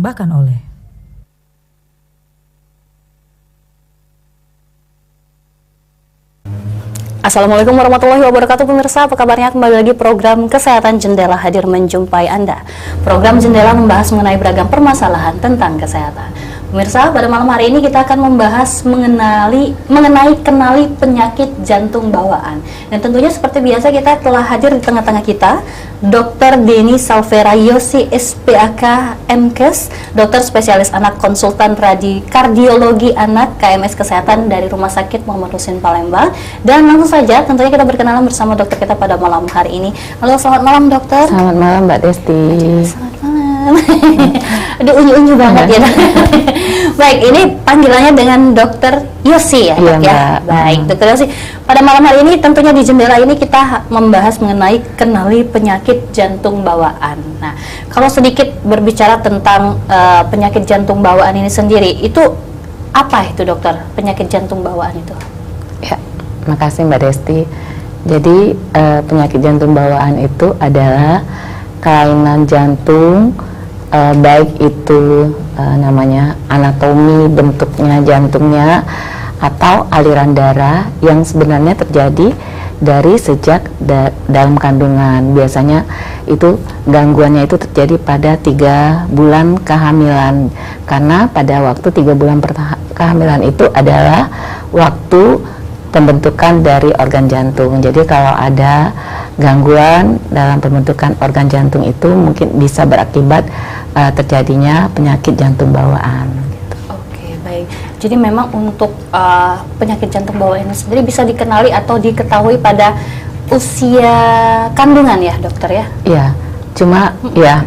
dipersembahkan oleh Assalamualaikum warahmatullahi wabarakatuh pemirsa, apa kabarnya? Kembali lagi program Kesehatan Jendela hadir menjumpai Anda. Program Jendela membahas mengenai beragam permasalahan tentang kesehatan. Pemirsa, pada malam hari ini kita akan membahas mengenai penyakit jantung bawaan. Dan tentunya seperti biasa kita telah hadir di tengah-tengah kita Dr. Denny Salvera Yosi SPAK MKes, dokter spesialis anak konsultan kardiologi anak KMS Kesehatan dari Rumah Sakit Muhammad Husin Palembang. Dan langsung saja tentunya kita berkenalan bersama dokter kita pada malam hari ini. Halo, selamat malam dokter. Selamat malam Mbak Desti. Selamat malam. Aduh, unyu-unyu banget ya. Baik, ini panggilannya dengan dokter Yosi ya, iya, dok, ya. Baik, dokter Yosi. Pada malam hari ini tentunya di Jendela ini kita membahas mengenai penyakit jantung bawaan. Nah, kalau sedikit berbicara tentang penyakit jantung bawaan ini sendiri, itu apa itu dokter, penyakit jantung bawaan itu? Ya, makasih Mbak Desti. Jadi penyakit jantung bawaan itu adalah kelainan jantung, baik itu namanya anatomi bentuknya jantungnya atau aliran darah yang sebenarnya terjadi dari sejak dalam kandungan. Biasanya itu gangguannya itu terjadi pada 3 bulan kehamilan, karena pada waktu 3 bulan kehamilan itu adalah waktu pembentukan dari organ jantung. Jadi kalau ada gangguan dalam pembentukan organ jantung itu mungkin bisa berakibat terjadinya penyakit jantung bawaan. Gitu. Oke, baik. Jadi memang untuk penyakit jantung bawaan ini sendiri bisa dikenali atau diketahui pada usia kandungan ya dokter ya? Iya, cuma ya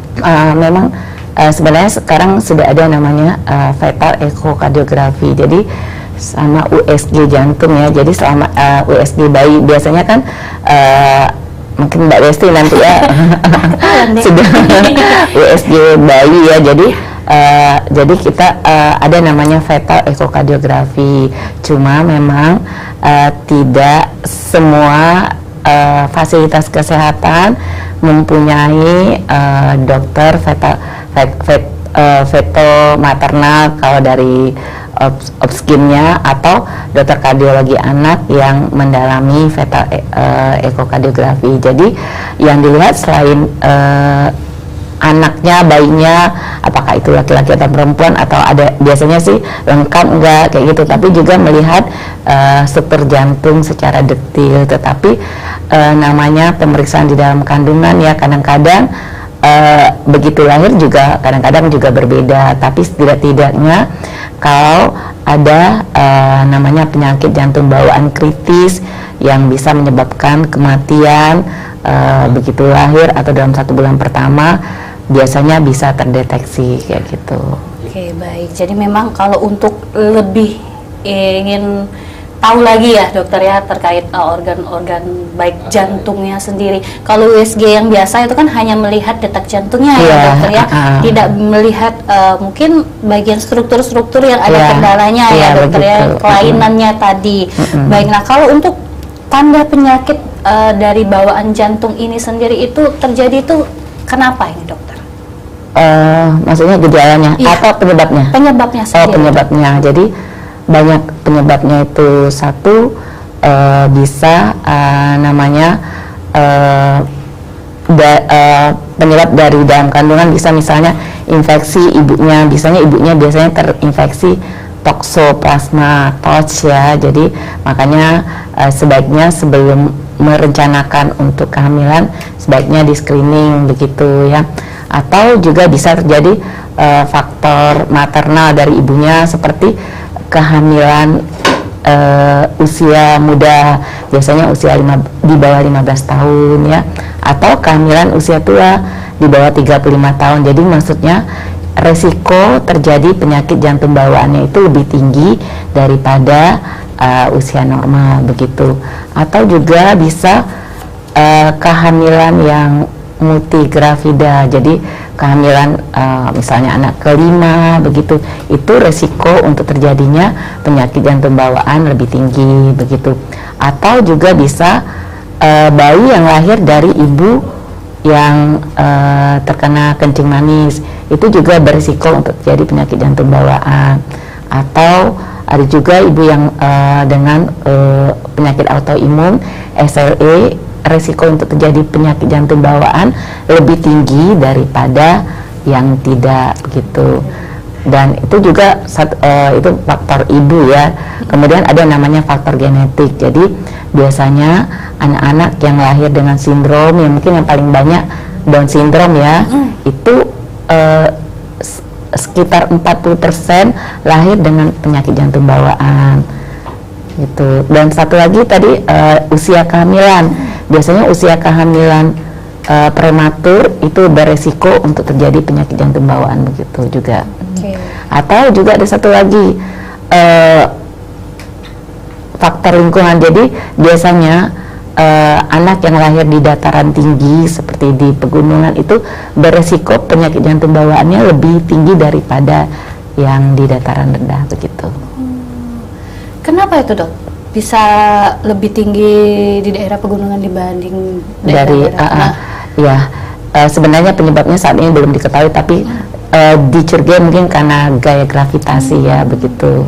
memang sebenarnya sekarang sudah ada namanya fetal echocardiogram. Jadi sama USG jantung ya. Jadi selama USG bayi biasanya kan mungkin Mbak Desti nanti ya sudah USG bayi ya. Jadi kita ada namanya fetal echocardiogram. Cuma memang tidak semua fasilitas kesehatan mempunyai dokter fetal maternal kalau dari obskinnya atau dokter kardiologi anak yang mendalami fetal echocardiogram. Jadi yang dilihat selain anaknya, bayinya, apakah itu laki-laki atau perempuan, atau ada biasanya sih lengkap enggak kayak gitu, tapi juga melihat struktur jantung secara detail. Tetapi namanya pemeriksaan di dalam kandungan ya kadang-kadang begitu lahir juga kadang-kadang juga berbeda. Tapi setidak-tidaknya kalau ada namanya penyakit jantung bawaan kritis yang bisa menyebabkan kematian begitu lahir atau dalam 1 bulan pertama, biasanya bisa terdeteksi kayak gitu. Oke, baik. Jadi memang kalau untuk lebih ingin tahu lagi ya dokter ya terkait organ-organ baik jantungnya sendiri. Kalau USG yang biasa itu kan hanya melihat detak jantungnya ya dokter ya, tidak melihat mungkin bagian struktur-struktur yang ada kendalanya ya dokter ya, kelainannya tadi. Baik, nah kalau untuk tanda penyakit dari bawaan jantung ini sendiri itu terjadi itu kenapa ini dokter? Maksudnya gejalanya atau penyebabnya? Penyebabnya sendiri. Oh, penyebabnya. Jadi banyak penyebabnya itu. Satu bisa namanya penyebab dari dalam kandungan, bisa misalnya infeksi ibunya, biasanya terinfeksi toxoplasma TOC ya. Jadi makanya sebaiknya sebelum merencanakan untuk kehamilan sebaiknya di screening begitu ya. Atau juga bisa terjadi faktor maternal dari ibunya seperti kehamilan usia muda, biasanya di bawah 15 tahun ya, atau kehamilan usia tua di bawah 35 tahun. Jadi maksudnya resiko terjadi penyakit jantung bawaannya itu lebih tinggi daripada usia normal begitu. Atau juga bisa kehamilan yang multigravida, jadi kehamilan misalnya anak kelima begitu, itu resiko untuk terjadinya penyakit jantung bawaan lebih tinggi begitu. Atau juga bisa bayi yang lahir dari ibu yang terkena kencing manis, itu juga berisiko untuk terjadi penyakit jantung bawaan. Atau ada juga ibu yang dengan penyakit autoimun SLE, risiko untuk terjadi penyakit jantung bawaan lebih tinggi daripada yang tidak begitu. Dan itu juga itu faktor ibu ya. Kemudian ada namanya faktor genetik. Jadi biasanya anak-anak yang lahir dengan sindrom, yang mungkin yang paling banyak Down syndrome ya, itu sekitar 40% lahir dengan penyakit jantung bawaan gitu. Dan satu lagi tadi usia kehamilan. Biasanya usia kehamilan prematur itu beresiko untuk terjadi penyakit jantung bawaan begitu juga. Atau juga ada satu lagi faktor lingkungan. Jadi biasanya anak yang lahir di dataran tinggi seperti di pegunungan itu beresiko penyakit jantung bawaannya lebih tinggi daripada yang di dataran rendah begitu. Kenapa itu dok? Bisa lebih tinggi di daerah pegunungan dibanding daerah-daerah? Sebenarnya penyebabnya saat ini belum diketahui, tapi dicurigai mungkin karena gaya gravitasi ya begitu.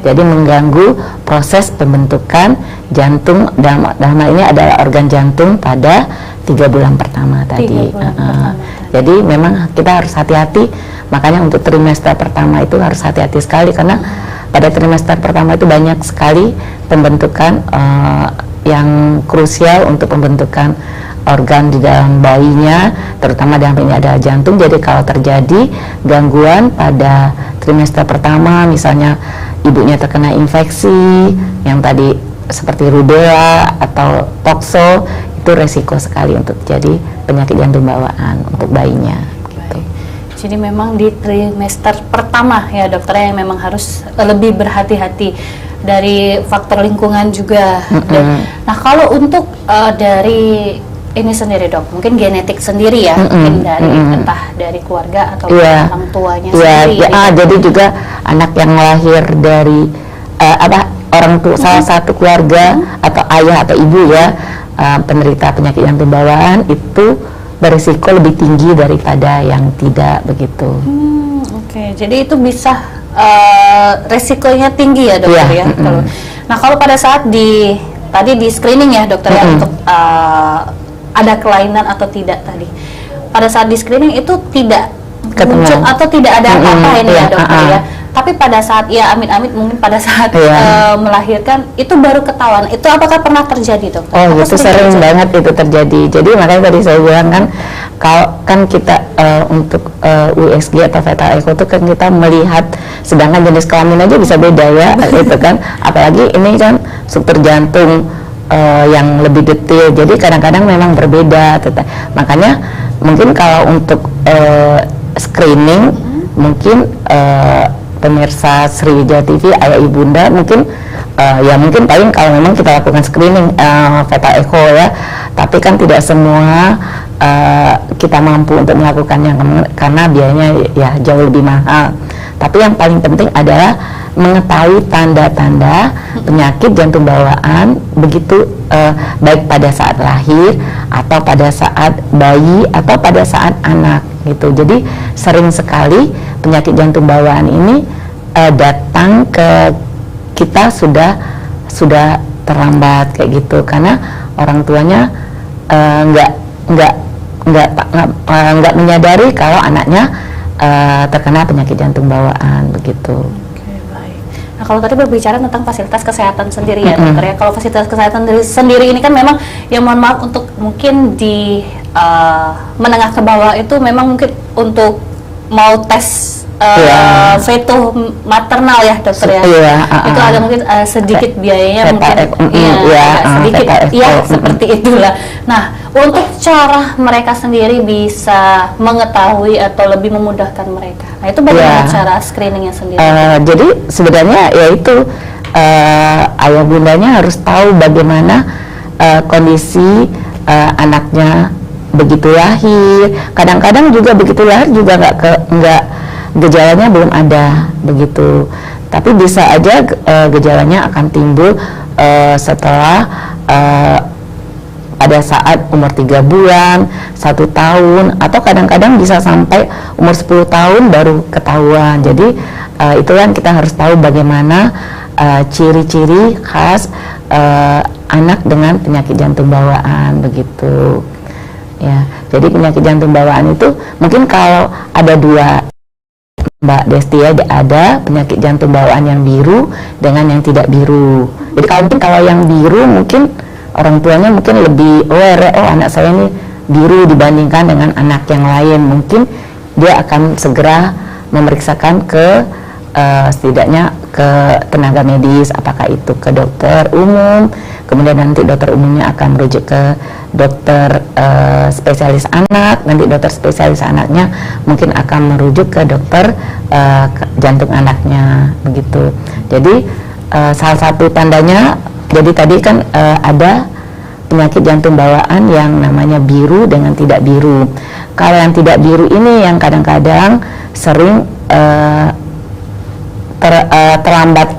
Jadi mengganggu proses pembentukan jantung, dalam hal ini adalah organ jantung pada 3 bulan pertama tadi. Jadi memang kita harus hati-hati, makanya untuk trimester pertama itu harus hati-hati sekali, karena pada trimester pertama itu banyak sekali pembentukan yang krusial untuk pembentukan organ di dalam bayinya, terutama dalam ini ada jantung. Jadi kalau terjadi gangguan pada trimester pertama, misalnya ibunya terkena infeksi yang tadi seperti rubella atau tokso, itu resiko sekali untuk terjadi penyakit jantung bawaan untuk bayinya. Gitu. Jadi memang di trimester pertama ya dokter yang memang harus lebih berhati-hati dari faktor lingkungan juga. Nah kalau untuk dari ini sendiri dok, mungkin genetik sendiri ya, mungkin dari entah dari keluarga atau orang tuanya sendiri. Jadi juga anak yang lahir dari orang tua salah satu keluarga atau ayah atau ibu ya penderita penyakit jantung bawaan itu berisiko lebih tinggi daripada yang tidak begitu. Jadi itu bisa resikonya tinggi ya dokter ya. Nah kalau pada saat tadi di screening ya dokter ya untuk ada kelainan atau tidak tadi. Pada saat di screening itu tidak muncul atau tidak ada apa-apa ini ya dokter ya. Tapi pada saat ya amit-amit mungkin pada saat melahirkan itu baru ketahuan. Itu apakah pernah terjadi dokter? Oh itu sering banget itu terjadi. Jadi makanya tadi saya bilang kan, kalau kan kita untuk USG atau fetal echo itu kan kita melihat, sedangkan jenis kelamin aja bisa beda ya itu kan. Apalagi ini kan struktur jantung yang lebih detail, jadi kadang-kadang memang berbeda. Makanya mungkin kalau untuk screening, mungkin pemirsa Sriwijaya TV, ayah ibunda mungkin mungkin paling kalau memang kita lakukan screening fetal echo ya, tapi kan tidak semua kita mampu untuk melakukannya karena biayanya ya jauh lebih mahal. Tapi yang paling penting adalah mengetahui tanda-tanda penyakit jantung bawaan begitu baik pada saat lahir atau pada saat bayi atau pada saat anak gitu. Jadi sering sekali penyakit jantung bawaan ini datang ke kita sudah terlambat kayak gitu, karena orang tuanya nggak menyadari kalau anaknya terkena penyakit jantung bawaan begitu. Nah kalau tadi berbicara tentang fasilitas kesehatan sendiri ya dokter ya, kalau fasilitas kesehatan sendiri ini kan memang ya mohon maaf untuk mungkin di menengah ke bawah itu memang mungkin untuk mau tes feto maternal ya dokter ya, itu ada mungkin sedikit biayanya mungkin sedikit ya seperti itulah. Nah untuk cara mereka sendiri bisa mengetahui atau lebih memudahkan mereka, nah itu bagaimana cara screeningnya sendiri? Jadi sebenarnya yaitu ayah bundanya harus tahu bagaimana kondisi anaknya begitu lahir. Kadang-kadang juga begitu lahir juga nggak gejalanya belum ada begitu, tapi bisa aja gejalanya akan timbul setelah pada saat umur 3 bulan, 1 tahun, atau kadang-kadang bisa sampai umur 10 tahun baru ketahuan. Jadi itu kan kita harus tahu bagaimana ciri-ciri khas anak dengan penyakit jantung bawaan begitu. Ya, jadi penyakit jantung bawaan itu mungkin kalau ada dua, Mbak Desti, ya, ada penyakit jantung bawaan yang biru dengan yang tidak biru. Jadi kalau yang biru mungkin orang tuanya mungkin lebih aware, oh anak saya ini biru dibandingkan dengan anak yang lain. Mungkin dia akan segera memeriksakan ke setidaknya ke tenaga medis, apakah itu ke dokter umum, kemudian nanti dokter umumnya akan merujuk ke dokter spesialis anak, nanti dokter spesialis anaknya mungkin akan merujuk ke dokter jantung anaknya begitu. Jadi salah satu tandanya, jadi tadi kan ada penyakit jantung bawaan yang namanya biru dengan tidak biru. Kalau yang tidak biru ini yang kadang-kadang sering terlambat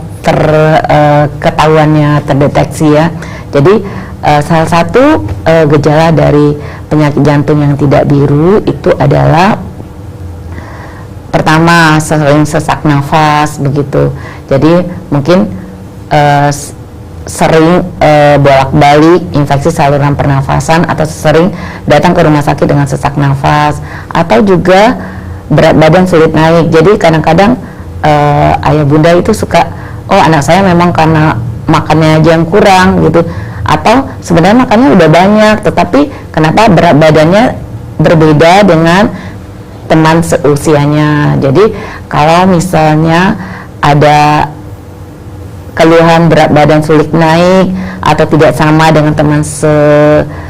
ketahuannya, terdeteksi ya. Jadi salah satu gejala dari penyakit jantung yang tidak biru itu adalah pertama sering sesak nafas begitu. Jadi mungkin sering bolak-balik infeksi saluran pernafasan, atau sering datang ke rumah sakit dengan sesak nafas, atau juga berat badan sulit naik. Jadi kadang-kadang ayah bunda itu suka, oh anak saya memang karena makannya aja yang kurang gitu, atau sebenarnya makannya udah banyak tetapi kenapa berat badannya berbeda dengan teman seusianya. Jadi kalau misalnya ada keluhan berat badan sulit naik atau tidak sama dengan teman sebayanya,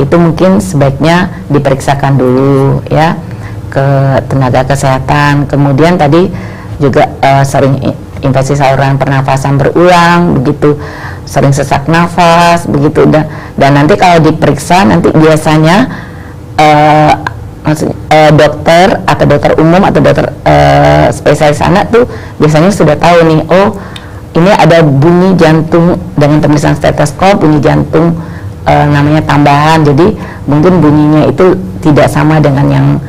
itu mungkin sebaiknya diperiksakan dulu ya ke tenaga kesehatan. Kemudian tadi juga sering infeksi saluran pernafasan berulang begitu, sering sesak nafas begitu, dan nanti kalau diperiksa nanti biasanya dokter atau dokter umum atau dokter spesialis anak tuh biasanya sudah tahu nih, oh ini ada bunyi jantung dengan pemeriksaan stetoskop, bunyi jantung namanya tambahan, jadi mungkin bunyinya itu tidak sama dengan yang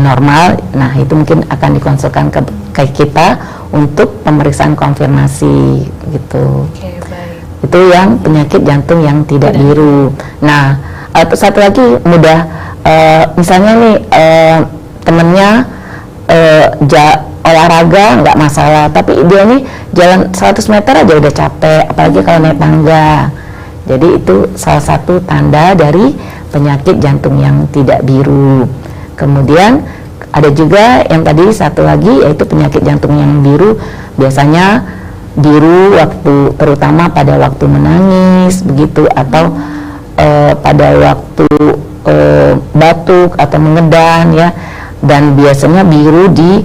normal. Nah itu mungkin akan dikonsulkan ke kita untuk pemeriksaan konfirmasi gitu. Oke, baik. Itu yang penyakit jantung yang tidak biru. Nah satu lagi mudah, misalnya nih temennya olahraga nggak masalah, tapi dia nih jalan 100 meter aja udah capek, apalagi kalau naik tangga. Jadi itu salah satu tanda dari penyakit jantung yang tidak biru. Kemudian ada juga yang tadi satu lagi, yaitu penyakit jantung yang biru. Biasanya biru waktu, terutama pada waktu menangis begitu, atau pada waktu batuk atau mengedan ya, dan biasanya biru di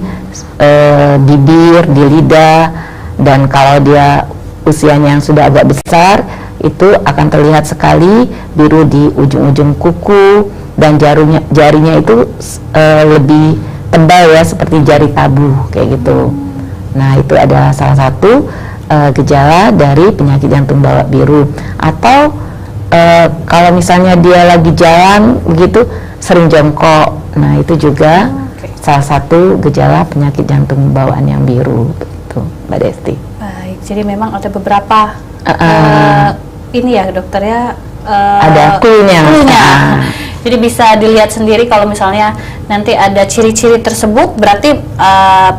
bibir, di lidah, dan kalau dia usianya yang sudah agak besar itu akan terlihat sekali biru di ujung-ujung kuku, dan jarinya itu lebih tebal ya, seperti jari tabuh kayak gitu. Nah itu ada salah satu gejala dari penyakit jantung bawaan biru. Atau kalau misalnya dia lagi jalan begitu sering jongkok, nah itu juga salah satu gejala penyakit jantung bawaan yang biru begitu, Mbak Desti. Baik, jadi memang ada beberapa ini ya dokter ya, ada clue-nya. Jadi bisa dilihat sendiri kalau misalnya nanti ada ciri-ciri tersebut, berarti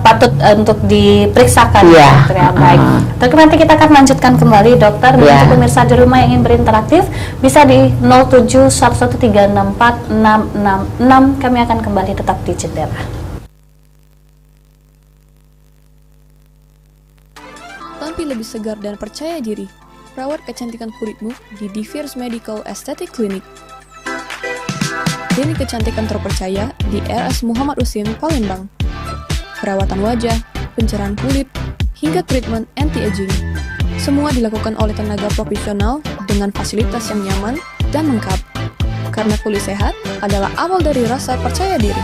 patut untuk diperiksakan ya, dokter ya. Baik. Tapi nanti kita akan lanjutkan kembali dokter. Dan untuk pemirsa di rumah yang ingin berinteraktif bisa di 0711364666. Kami akan kembali tetap di Jendela. Tampil lebih segar dan percaya diri. Rawat kecantikan kulitmu di Divers Medical Aesthetic Clinic. Klinik kecantikan terpercaya di RS Muhammad Husin, Palembang. Perawatan wajah, pencerahan kulit, hingga treatment anti-aging. Semua dilakukan oleh tenaga profesional dengan fasilitas yang nyaman dan lengkap. Karena kulit sehat adalah awal dari rasa percaya diri.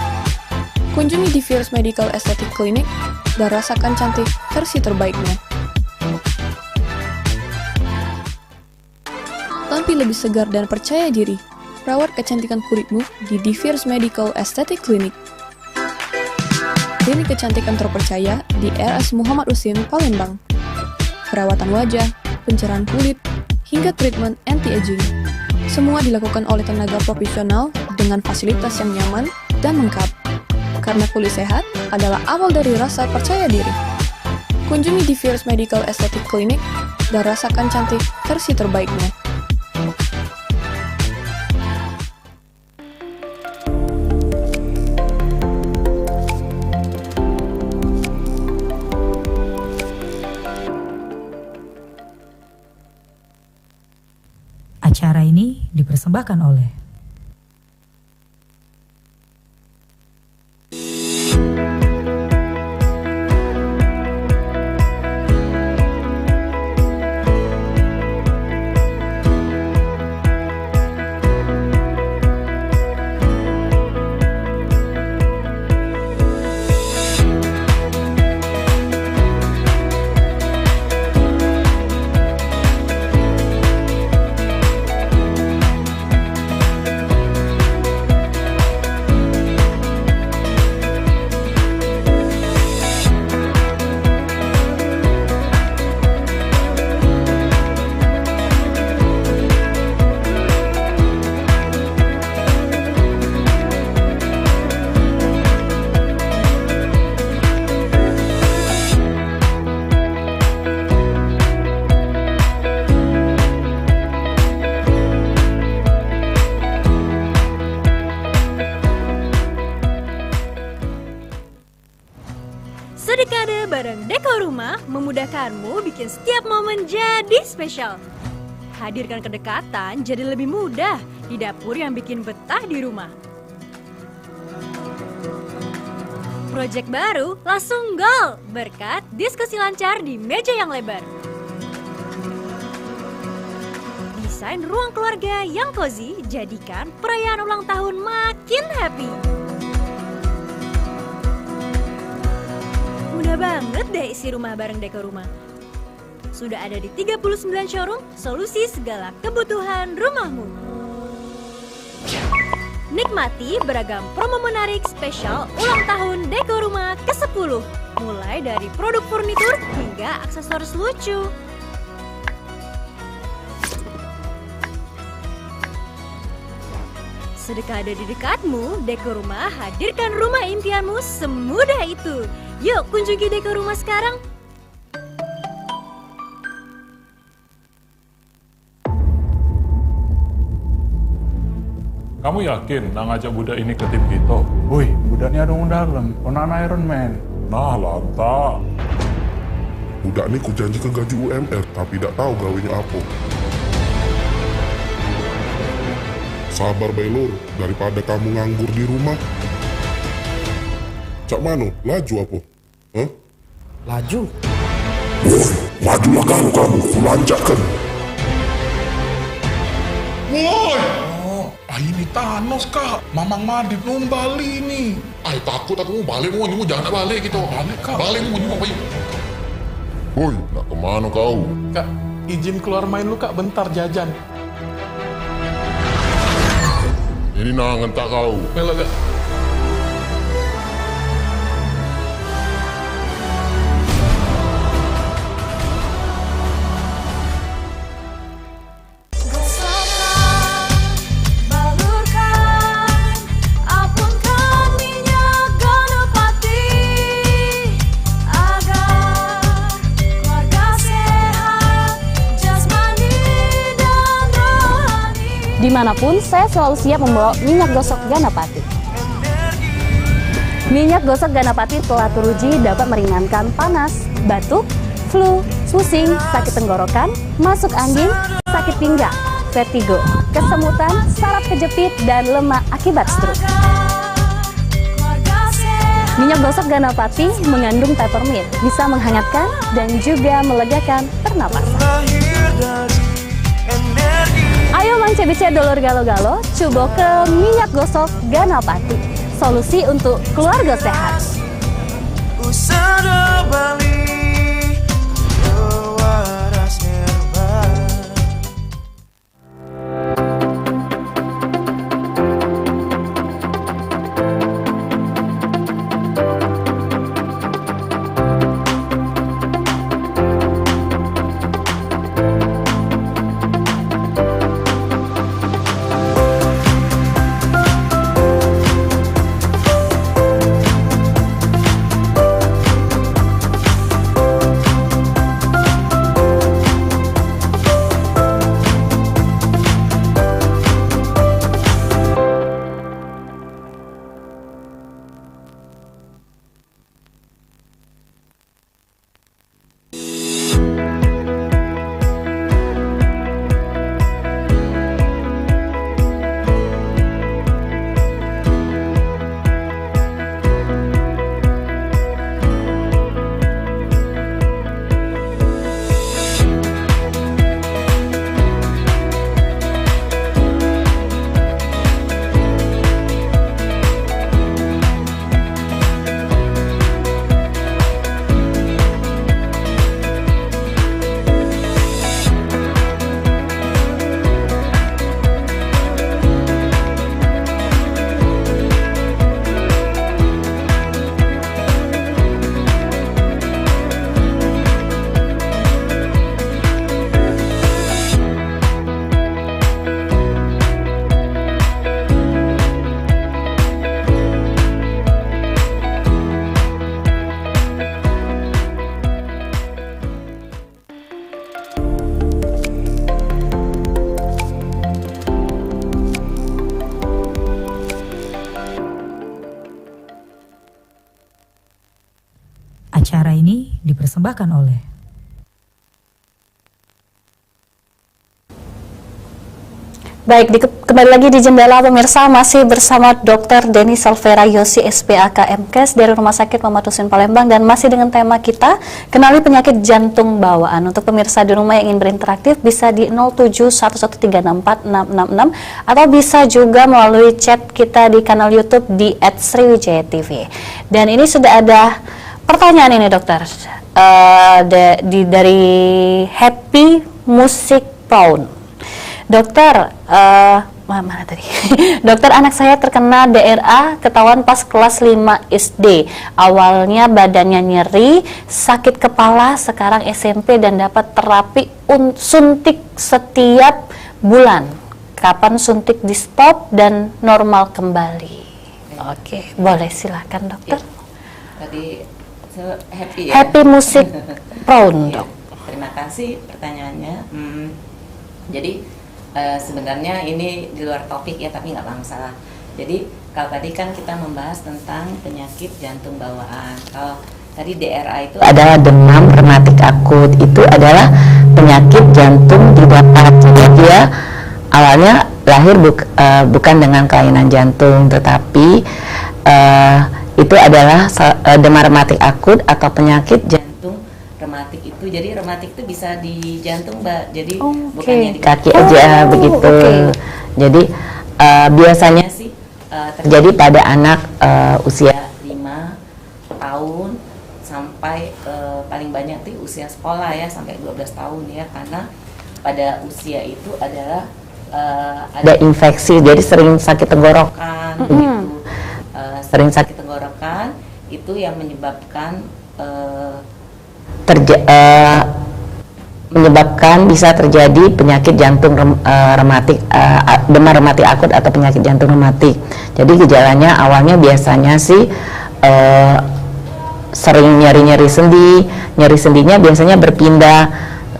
Kunjungi Divers Medical Aesthetic Clinic dan rasakan cantik versi terbaiknya. Mimpi lebih segar dan percaya diri. Rawat kecantikan kulitmu di Divers Medical Aesthetic Clinic. Klinik kecantikan terpercaya di RS Muhammad Usin, Palembang. Perawatan wajah, pencerahan kulit, hingga treatment anti-aging. Semua dilakukan oleh tenaga profesional dengan fasilitas yang nyaman dan lengkap. Karena kulit sehat adalah awal dari rasa percaya diri. Kunjungi Divers Medical Aesthetic Clinic dan rasakan cantik versi terbaiknya. Acara ini dipersembahkan oleh Sedekade bareng Deko Rumah memudahkanmu bikin setiap momen jadi spesial. Hadirkan kedekatan jadi lebih mudah di dapur yang bikin betah di rumah. Proyek baru langsung gol berkat diskusi lancar di meja yang lebar. Desain ruang keluarga yang cozy jadikan perayaan ulang tahun makin happy. Mudah banget deh isi rumah bareng Deko Rumah. Sudah ada di 39 showroom, solusi segala kebutuhan rumahmu. Nikmati beragam promo menarik spesial ulang tahun Deko Rumah ke-10. Mulai dari produk furnitur hingga aksesoris lucu. Sedekah ada di dekatmu, Deko Rumah hadirkan rumah impianmu semudah itu. Yuk kunjungi Deko Rumah sekarang. Kamu yakin nak ngajak budak ini ke tim kita? Woi, budak ni ada orang dalam. Onan Iron Man. Nah lantak. Budak ni ku janjikan gaji UMR tapi tak tahu gawinya apa. Sabar Bailur, daripada kamu nganggur di rumah. Cak Mano, laju apa? Hah? Laju? Woi, lajulah kamu, kulanjakan. Woi! Ini Thanos kak, Mamang Madib numbali nih. Takut aku mau balik mau jangan balik gitu. Balik kak. Balik mau bayi. Woi, nak kemana kau? Kak, izin keluar main lu kak, bentar jajan. Ini nangan tak kau. Melo kak. Dimanapun, saya selalu siap membawa minyak gosok Ganapati. Minyak gosok Ganapati telah teruji dapat meringankan panas, batuk, flu, pusing, sakit tenggorokan, masuk angin, sakit pinggang, vertigo, kesemutan, saraf kejepit, dan lemak akibat stroke. Minyak gosok Ganapati mengandung peppermint, bisa menghangatkan dan juga melegakan pernapasan. Ayo Mang CBC dulur galo-galo, coba ke minyak gosok Ganapati. Solusi untuk keluarga sehat. dipersembahkan oleh Baik, kembali lagi di Jendela pemirsa, masih bersama Dr. Denny Salvera Yosi SPAK MKes dari Rumah Sakit Muhammad Husin Palembang, dan masih dengan tema kita kenali penyakit jantung bawaan. Untuk pemirsa di rumah yang ingin berinteraktif bisa di 0711364666 atau bisa juga melalui chat kita di kanal YouTube di @sriwijaya_tv. Dan ini sudah ada pertanyaan ini dokter dari Happy Music Pound. Dokter, mana tadi? Dokter, anak saya terkena DRA, ketahuan pas kelas 5 SD. Awalnya badannya nyeri, sakit kepala, sekarang SMP dan dapat terapi suntik setiap bulan. Kapan suntik di stop dan normal kembali? Oke, boleh silakan dokter. Tadi happy ya? Happy Music Pound, dok. Terima kasih pertanyaannya. Jadi sebenarnya ini di luar topik ya, tapi nggak masalah. Jadi kalau tadi kan kita membahas tentang penyakit jantung bawaan. Kalau tadi DRA itu adalah demam rematik akut, itu adalah penyakit jantung di bapak. Jadi dia awalnya lahir bukan dengan kelainan jantung, tetapi itu adalah demam rematik akut atau penyakit jantung rematik itu. Jadi rematik itu bisa di jantung, Mbak. Jadi bukannya di kaki aja begitu. Jadi biasanya sih terjadi pada anak usia 5 tahun sampai paling banyak tuh usia sekolah ya, sampai 12 tahun ya, karena pada usia itu adalah ada infeksi, jadi sering sakit tenggorokan gitu. Sering sakit tenggorokan itu yang menyebabkan bisa terjadi penyakit jantung rematik, demam rematik akut atau penyakit jantung rematik. Jadi gejalanya awalnya biasanya sih sering nyeri sendi. Nyeri sendinya biasanya berpindah,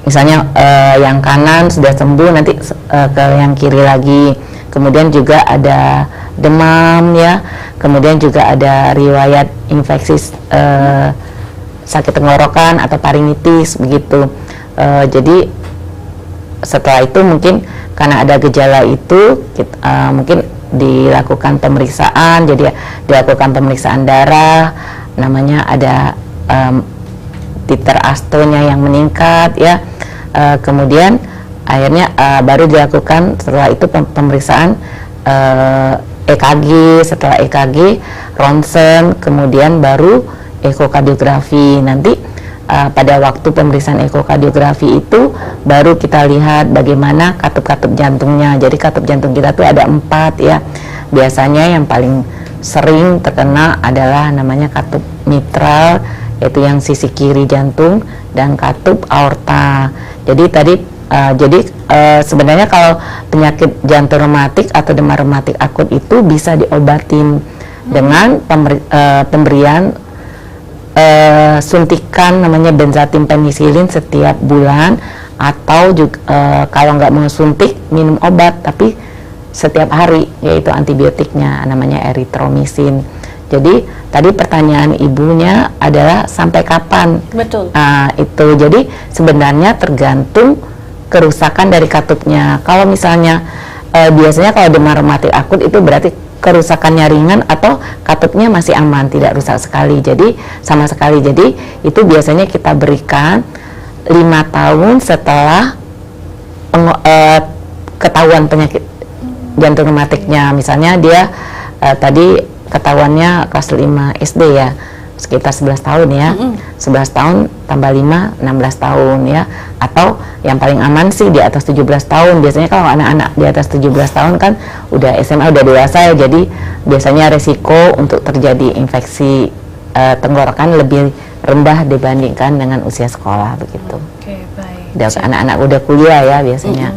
misalnya yang kanan sudah sembuh, nanti ke yang kiri lagi. Kemudian juga ada demam ya, kemudian juga ada riwayat infeksi sakit tenggorokan atau faringitis begitu. Jadi setelah itu mungkin karena ada gejala itu mungkin dilakukan pemeriksaan. Jadi dilakukan pemeriksaan darah, namanya ada titer astonya yang meningkat ya. Kemudian akhirnya baru dilakukan setelah itu pemeriksaan EKG, setelah EKG ronsen, kemudian baru ekokardiografi. Nanti pada waktu pemeriksaan ekokardiografi itu baru kita lihat bagaimana katup-katup jantungnya. Jadi katup jantung kita tuh ada 4 ya. Biasanya yang paling sering terkena adalah namanya katup mitral, yaitu yang sisi kiri jantung, dan katup aorta. Jadi sebenarnya kalau penyakit jantung rematik atau demam rematik akut itu bisa diobatin dengan pemberian suntikan namanya benzathine penicillin setiap bulan, atau juga kalau nggak mau suntik minum obat tapi setiap hari, yaitu antibiotiknya namanya erythromycin. Jadi tadi pertanyaan ibunya adalah sampai kapan? Betul. Itu jadi sebenarnya tergantung kerusakan dari katupnya. Kalau misalnya biasanya kalau demam rematik akut itu berarti kerusakannya ringan atau katupnya masih aman, tidak rusak sekali. Jadi sama sekali. Jadi itu biasanya kita berikan 5 tahun setelah ketahuan penyakit jantung rematiknya. Misalnya dia tadi ketahuannya kelas 5 SD ya, sekitar 11 tahun ya. 11 tahun tambah 5, 16 tahun ya. Atau yang paling aman sih di atas 17 tahun. Biasanya kalau anak-anak di atas 17 tahun kan udah SMA, udah dewasa ya. Jadi biasanya resiko untuk terjadi infeksi tenggorokan lebih rendah dibandingkan dengan usia sekolah begitu. Oke, baik. Anak-anak udah kuliah ya biasanya.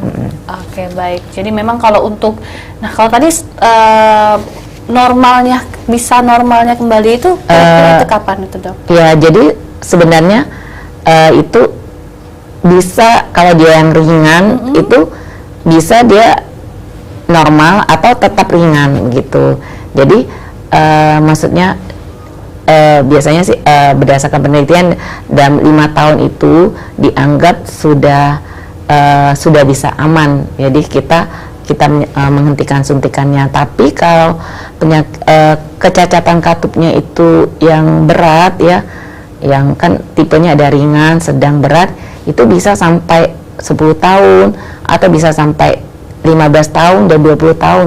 Oke, baik. Jadi memang kalau untuk, nah kalau tadi normalnya kembali itu kira-kira itu kapan itu, dok? Ya, jadi sebenarnya itu bisa, kalau dia yang ringan itu bisa dia normal atau tetap ringan gitu. Jadi maksudnya biasanya sih berdasarkan penelitian dalam 5 tahun itu dianggap sudah bisa aman. Jadi kita menghentikan suntikannya. Tapi kalau kecacatan katupnya itu yang berat ya, yang kan tipenya ada ringan, sedang, berat, itu bisa sampai 10 tahun atau bisa sampai 15 tahun dan 20 tahun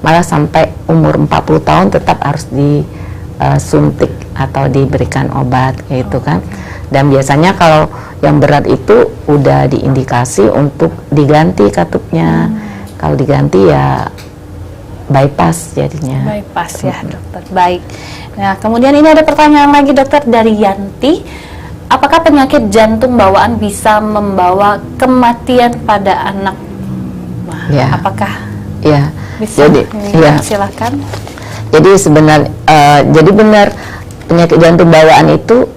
malah sampai umur 40 tahun tetap harus disuntik atau diberikan obat gitu kan. Dan biasanya kalau yang berat itu udah diindikasi untuk diganti katupnya. Kalau diganti ya bypass jadinya. Bypass ya dokter. Baik. Nah kemudian ini ada pertanyaan lagi dokter dari Yanti. Apakah penyakit jantung bawaan bisa membawa kematian pada anak? Wah, ya. Apakah bisa? Jadi silakan. Jadi sebenarnya jadi benar penyakit jantung bawaan itu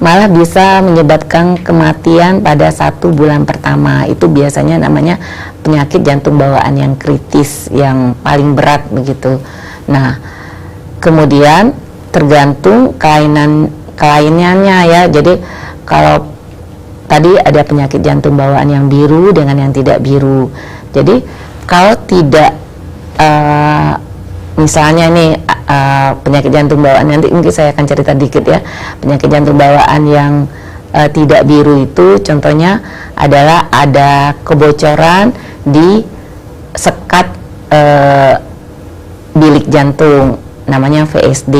malah bisa menyebabkan kematian pada 1 bulan pertama. Itu biasanya namanya penyakit jantung bawaan yang kritis, yang paling berat begitu. Nah, kemudian tergantung kelainannya ya. Jadi kalau tadi ada penyakit jantung bawaan yang biru dengan yang tidak biru. Jadi kalau tidak misalnya nih penyakit jantung bawaan, nanti mungkin saya akan cerita dikit ya. Penyakit jantung bawaan yang tidak biru itu contohnya adalah ada kebocoran di sekat bilik jantung, namanya VSD.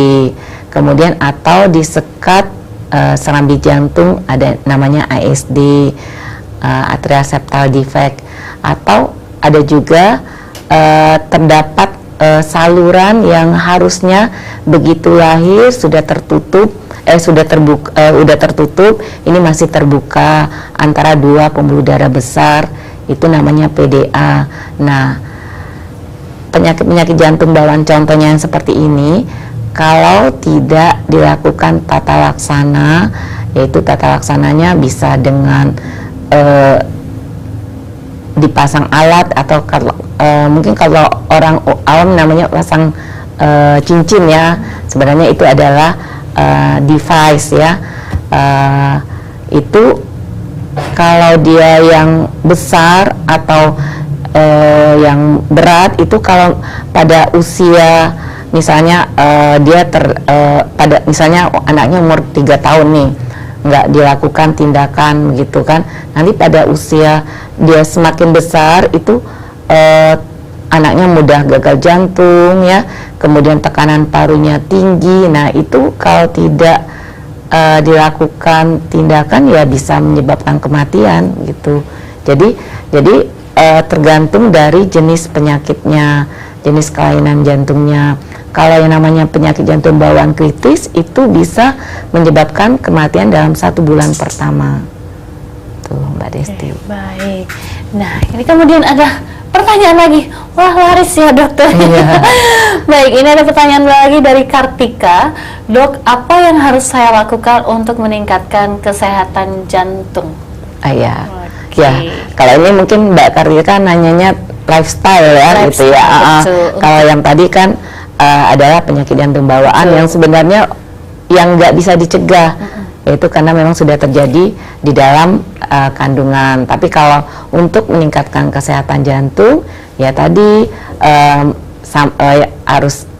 Kemudian atau di sekat serambi jantung ada namanya ASD, atrial septal defect. Atau ada juga terdapat saluran yang harusnya begitu lahir sudah tertutup, udah tertutup, ini masih terbuka antara 2 pembuluh darah besar, itu namanya PDA. Nah, penyakit jantung bawaan contohnya yang seperti ini, kalau tidak dilakukan tata laksana, yaitu tata laksananya bisa dengan dipasang alat atau mungkin kalau orang awam namanya pasang cincin ya, sebenarnya itu adalah device ya. Itu kalau dia yang besar atau yang berat itu kalau pada usia misalnya dia pada misalnya anaknya umur 3 tahun nih, nggak dilakukan tindakan begitu kan, nanti pada usia dia semakin besar itu anaknya mudah gagal jantung ya, kemudian tekanan parunya tinggi. Nah itu kalau tidak dilakukan tindakan ya bisa menyebabkan kematian gitu. Jadi tergantung dari jenis penyakitnya, jenis kelainan jantungnya. Kalau yang namanya penyakit jantung bawaan kritis itu bisa menyebabkan kematian dalam 1 bulan pertama. Tuh Mbak Desti. Baik. Nah ini kemudian ada pertanyaan lagi. Wah laris ya dokter. Iya. Baik, ini ada pertanyaan lagi dari Kartika. Dok, apa yang harus saya lakukan untuk meningkatkan kesehatan jantung? Ya, kalau ini mungkin Mbak Kartika nanyanya lifestyle ya, gitu ya. Kalau yang tadi kan adalah penyakit jantung bawaan yang sebenarnya yang nggak bisa dicegah, yaitu karena memang sudah terjadi di dalam kandungan. Tapi kalau untuk meningkatkan kesehatan jantung, ya tadi harus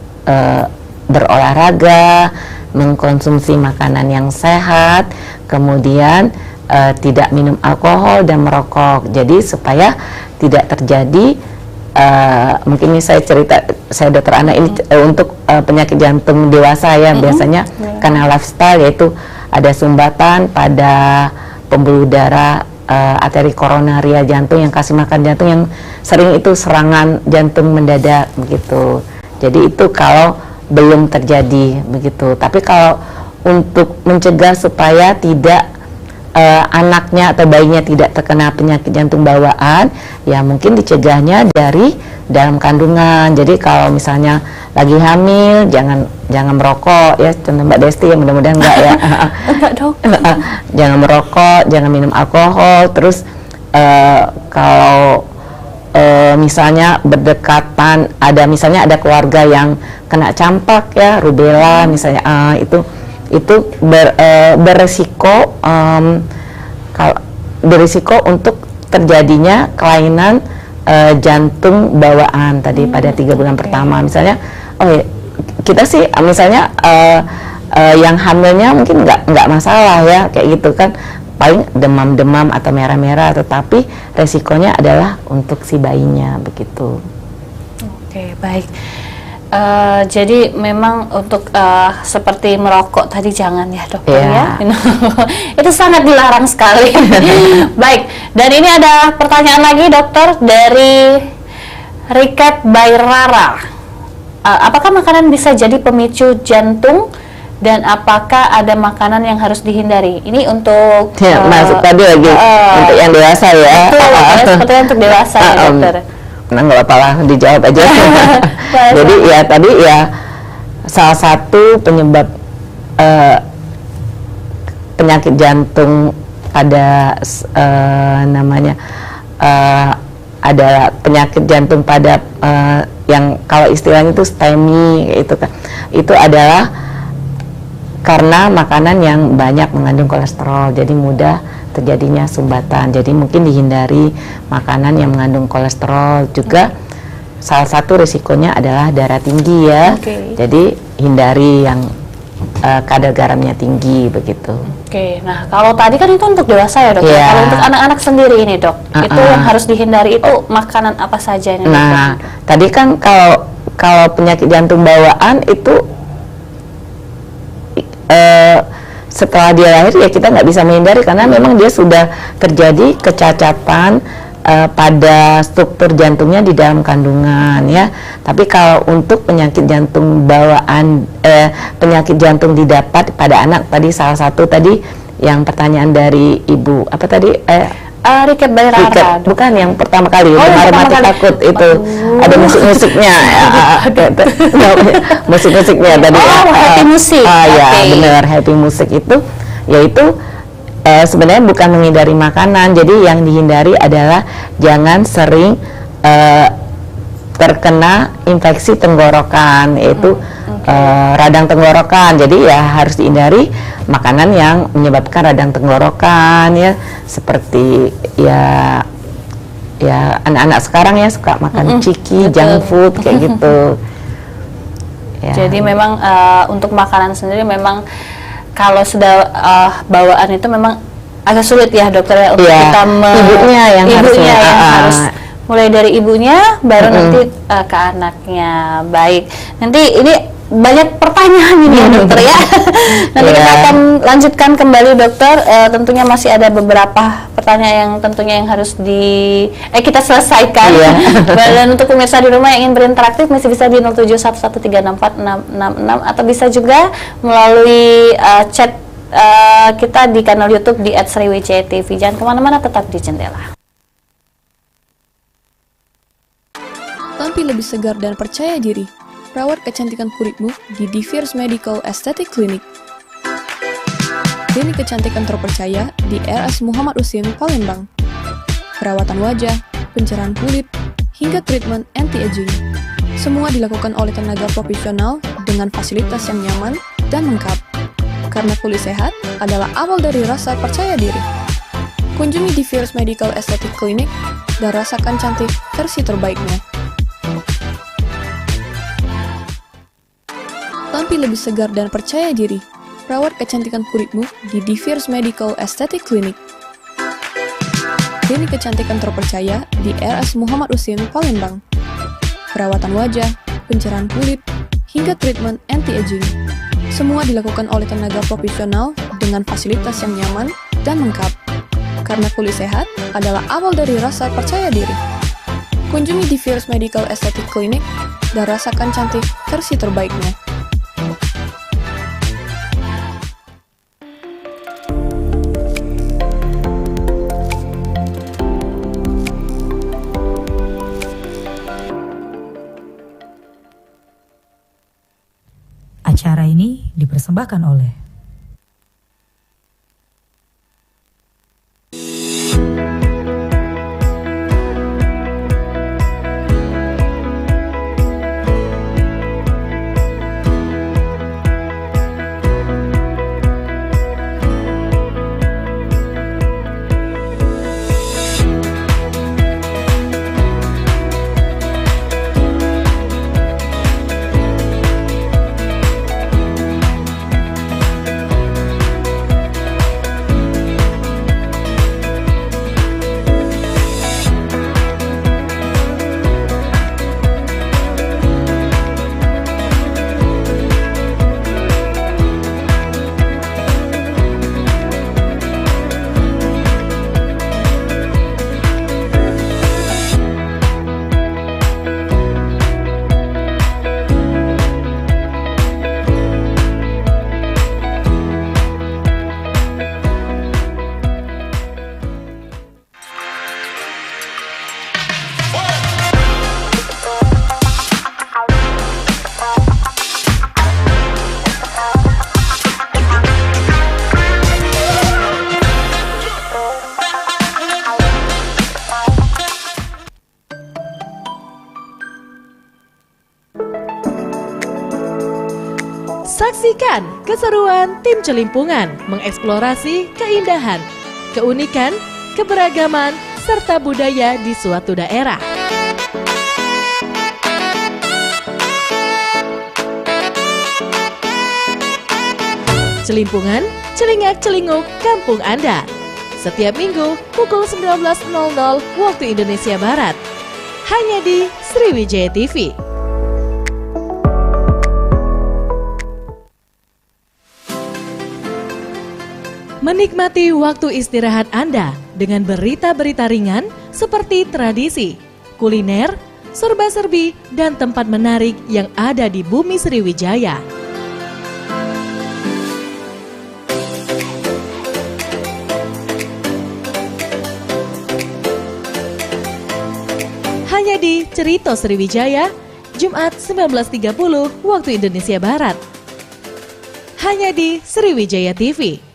berolahraga, mengkonsumsi makanan yang sehat, kemudian tidak minum alkohol dan merokok. Jadi supaya tidak terjadi mungkin ini saya dokter Ana ini untuk penyakit jantung dewasa ya, biasanya karena lifestyle, yaitu ada sumbatan pada pembuluh darah arteri koronaria jantung yang kasih makan jantung, yang sering itu serangan jantung mendadak begitu. Jadi itu kalau belum terjadi begitu. Tapi kalau untuk mencegah supaya tidak anaknya atau bayinya tidak terkena penyakit jantung bawaan, ya mungkin dicegahnya dari dalam kandungan. Jadi kalau misalnya lagi hamil jangan merokok ya, contoh Mbak Desti ya, mudah-mudahan enggak ya. Enggak dok. Jangan merokok, jangan minum alkohol. Terus kalau misalnya berdekatan, misalnya ada keluarga yang kena campak ya, rubella misalnya, itu beresiko untuk terjadinya kelainan jantung bawaan tadi pada 3 bulan pertama. Misalnya, kita sih misalnya yang hamilnya mungkin nggak masalah ya kayak gitu kan, paling demam-demam atau merah-merah, tetapi resikonya adalah untuk si bayinya begitu. Oke, baik. Jadi memang untuk seperti merokok tadi jangan ya dokter ya. Itu sangat dilarang sekali. Baik, dan ini ada pertanyaan lagi dokter dari Riket Bayrara. Apakah makanan bisa jadi pemicu jantung dan apakah ada makanan yang harus dihindari? Ini untuk masuk tadi lagi untuk yang dewasa ya. Sepertinya untuk dewasa ya dokter. Nah, nggak apa-apa lah, dijawab aja. Jadi ya tadi ya salah satu penyebab penyakit jantung pada ada penyakit jantung pada yang kalau istilahnya itu STEMI itu kan, itu adalah karena makanan yang banyak mengandung kolesterol, jadi mudah terjadinya sumbatan. Jadi mungkin dihindari makanan yang mengandung kolesterol juga. Salah satu risikonya adalah darah tinggi ya. Jadi hindari yang kadar garamnya tinggi begitu. Nah kalau tadi kan itu untuk dewasa ya dok. Kalau untuk anak-anak sendiri ini dok, itu yang harus dihindari itu makanan apa saja ini? Nah tadi kan kalau penyakit jantung bawaan itu setelah dia lahir ya kita nggak bisa menghindari karena memang dia sudah terjadi kecacatan pada struktur jantungnya di dalam kandungan ya. Tapi kalau untuk penyakit jantung bawaan, penyakit jantung didapat pada anak, tadi salah satu tadi yang pertanyaan dari ibu apa tadi? Riket Bayrara. Bukan yang pertama kali, mati takut itu ada musik-musiknya, musik-musiknya tadi. Happy musik. Ya benar, happy musik itu, yaitu sebenarnya bukan menghindari makanan. Jadi yang dihindari adalah jangan sering terkena infeksi tenggorokan, yaitu radang tenggorokan. Jadi ya harus dihindari makanan yang menyebabkan radang tenggorokan ya, seperti ya anak-anak sekarang ya suka makan ciki, junk food kayak gitu. Jadi memang untuk makanan sendiri memang kalau sudah bawaan itu memang agak sulit ya dokter ya untuk kita ibunya yang harus mulai dari ibunya baru nanti ke anaknya. Baik, nanti ini banyak pertanyaan ini ya dokter ya. Nanti kita akan lanjutkan kembali dokter. Tentunya masih ada beberapa pertanyaan yang tentunya yang harus kita selesaikan. Dan untuk pemirsa di rumah yang ingin berinteraktif masih bisa di 0711364666 atau bisa juga melalui chat kita di kanal YouTube di @sriwijaya.tv. Jangan kemana-mana, tetap di Jendela. Tampil lebih segar dan percaya diri. Rawat kecantikan kulitmu di Divers Medical Aesthetic Clinic. Klinik kecantikan terpercaya di RS Muhammad Usin, Palembang. Perawatan wajah, pencerahan kulit, hingga treatment anti-aging. Semua dilakukan oleh tenaga profesional dengan fasilitas yang nyaman dan lengkap. Karena kulit sehat adalah awal dari rasa percaya diri. Kunjungi Divers Medical Aesthetic Clinic dan rasakan cantik versi terbaiknya. Tampil lebih segar dan percaya diri. Rawat kecantikan kulitmu di Divers Medical Aesthetic Clinic. Klinik kecantikan terpercaya di RS Muhammad Usin, Palembang. Perawatan wajah, pencerahan kulit, hingga treatment anti-aging. Semua dilakukan oleh tenaga profesional dengan fasilitas yang nyaman dan lengkap. Karena kulit sehat adalah awal dari rasa percaya diri. Kunjungi Divers Medical Aesthetic Clinic dan rasakan cantik versi terbaiknya. Acara ini dipersembahkan oleh Saksikan keseruan tim Celimpungan mengeksplorasi keindahan, keunikan, keberagaman, serta budaya di suatu daerah. Celimpungan, celingak-celinguk kampung Anda. Setiap minggu pukul 19.00 waktu Indonesia Barat. Hanya di Sriwijaya TV. Menikmati waktu istirahat Anda dengan berita-berita ringan seperti tradisi, kuliner, serba-serbi, dan tempat menarik yang ada di bumi Sriwijaya. Hanya di Cerita Sriwijaya, Jumat 19.30 waktu Indonesia Barat. Hanya di Sriwijaya TV.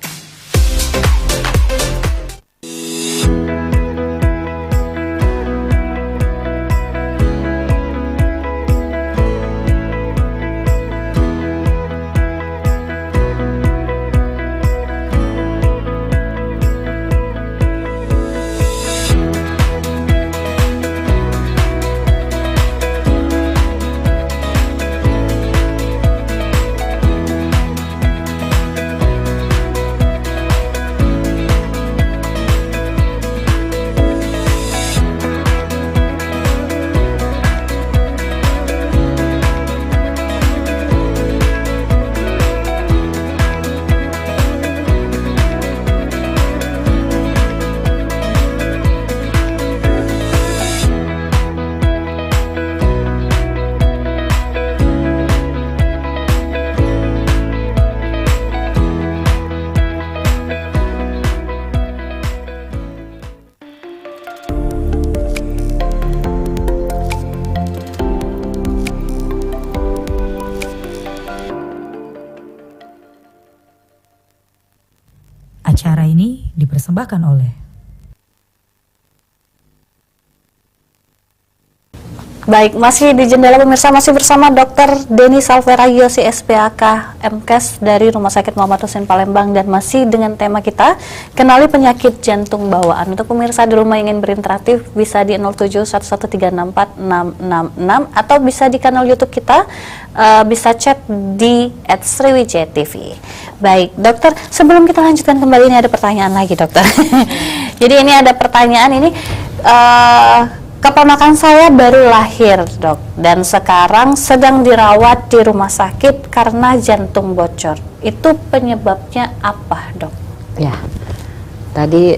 Acara ini dipersembahkan oleh Baik, masih di Jendela pemirsa, masih bersama Dr. Denny Salvera Yosi SPAK MKes dari Rumah Sakit Muhammad Husin Palembang, dan masih dengan tema kita kenali penyakit jantung bawaan. Untuk pemirsa di rumah ingin berinteraktif bisa di 0711346666 atau bisa di kanal YouTube kita, bisa chat di @Sriwijaya TV. Baik, dokter, sebelum kita lanjutkan kembali, ini ada pertanyaan lagi, dokter. Jadi ini ada pertanyaan ini, keponakan saya baru lahir, dok, dan sekarang sedang dirawat di rumah sakit karena jantung bocor. Itu penyebabnya apa, dok? Ya, tadi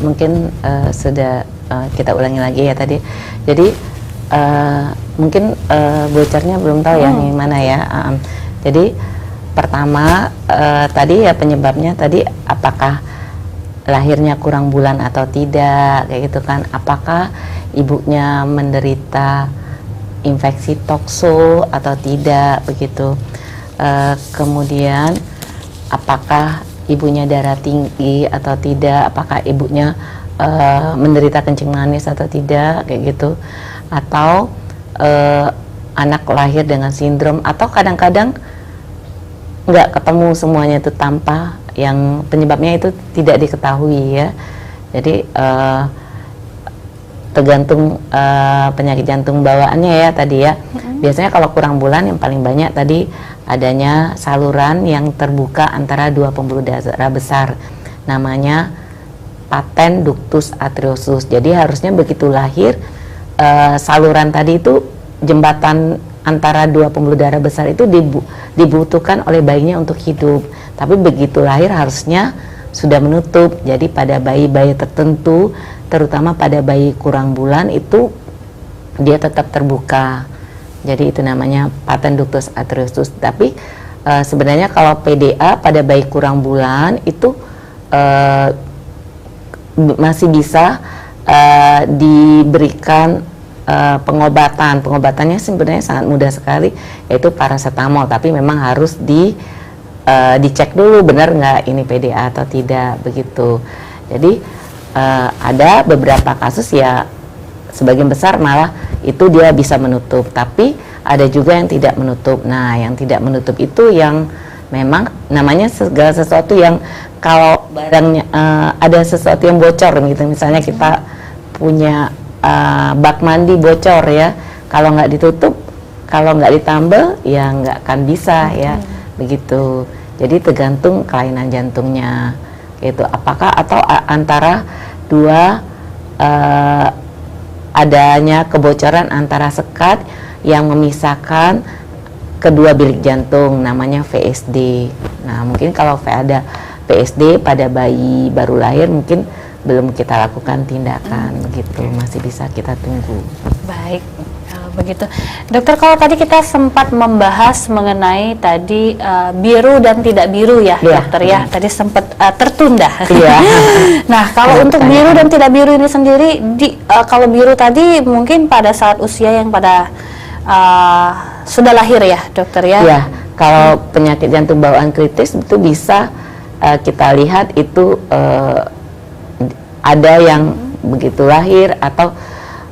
mungkin sudah kita ulangi lagi ya tadi. Jadi mungkin bocornya belum tahu yang mana ya. Jadi pertama tadi ya penyebabnya tadi apakah lahirnya kurang bulan atau tidak, kayak gitu kan, apakah ibunya menderita infeksi tokso atau tidak, begitu. Kemudian apakah ibunya darah tinggi atau tidak, apakah ibunya menderita kencing manis atau tidak, kayak gitu, atau anak lahir dengan sindrom, atau kadang-kadang nggak ketemu semuanya itu tanpa yang penyebabnya itu tidak diketahui ya. Jadi tergantung penyakit jantung bawaannya ya tadi ya. Biasanya kalau kurang bulan yang paling banyak tadi adanya saluran yang terbuka antara dua pembuluh darah besar, namanya paten ductus arteriosus. Jadi harusnya begitu lahir saluran tadi itu, jembatan antara dua pembuluh darah besar itu dibutuhkan oleh bayinya untuk hidup. Tapi begitu lahir harusnya sudah menutup. Jadi pada bayi-bayi tertentu, terutama pada bayi kurang bulan, itu dia tetap terbuka. Jadi itu namanya paten ductus arteriosus. Tapi sebenarnya kalau PDA pada bayi kurang bulan itu masih bisa diberikan pengobatannya sebenarnya sangat mudah sekali, yaitu paracetamol. Tapi memang harus dicek dulu benar nggak ini PDA atau tidak, begitu. Jadi ada beberapa kasus ya sebagian besar malah itu dia bisa menutup, tapi ada juga yang tidak menutup. Nah, yang tidak menutup itu yang memang namanya segala sesuatu yang kalau barangnya ada sesuatu yang bocor gitu, misalnya kita punya bak mandi bocor ya, kalau nggak ditutup, kalau nggak ditambal ya nggak akan bisa ya, begitu. Jadi tergantung kelainan jantungnya gitu, apakah atau antara dua adanya kebocoran antara sekat yang memisahkan kedua bilik jantung, namanya VSD. Nah, mungkin kalau ada VSD pada bayi baru lahir mungkin belum kita lakukan tindakan gitu, masih bisa kita tunggu. Baik, begitu. Dokter, kalau tadi kita sempat membahas mengenai tadi biru dan tidak biru ya, dokter ya. Tadi sempat tertunda. Iya. Nah, kalau untuk biru dan tidak biru ini sendiri, kalau biru tadi mungkin pada saat usia yang pada sudah lahir ya, dokter ya. Iya. Kalau penyakit jantung bawaan kritis itu bisa kita lihat itu ada yang begitu lahir atau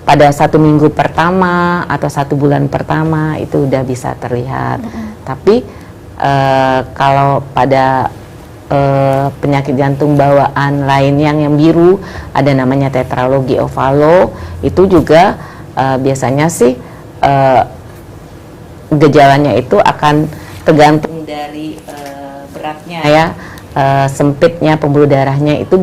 pada 1 minggu pertama atau 1 bulan pertama itu udah bisa terlihat. Tapi kalau pada penyakit jantung bawaan lain yang biru, ada namanya tetralogi ovalo, itu juga biasanya sih gejalanya itu akan tergantung dari beratnya ya, sempitnya pembuluh darahnya itu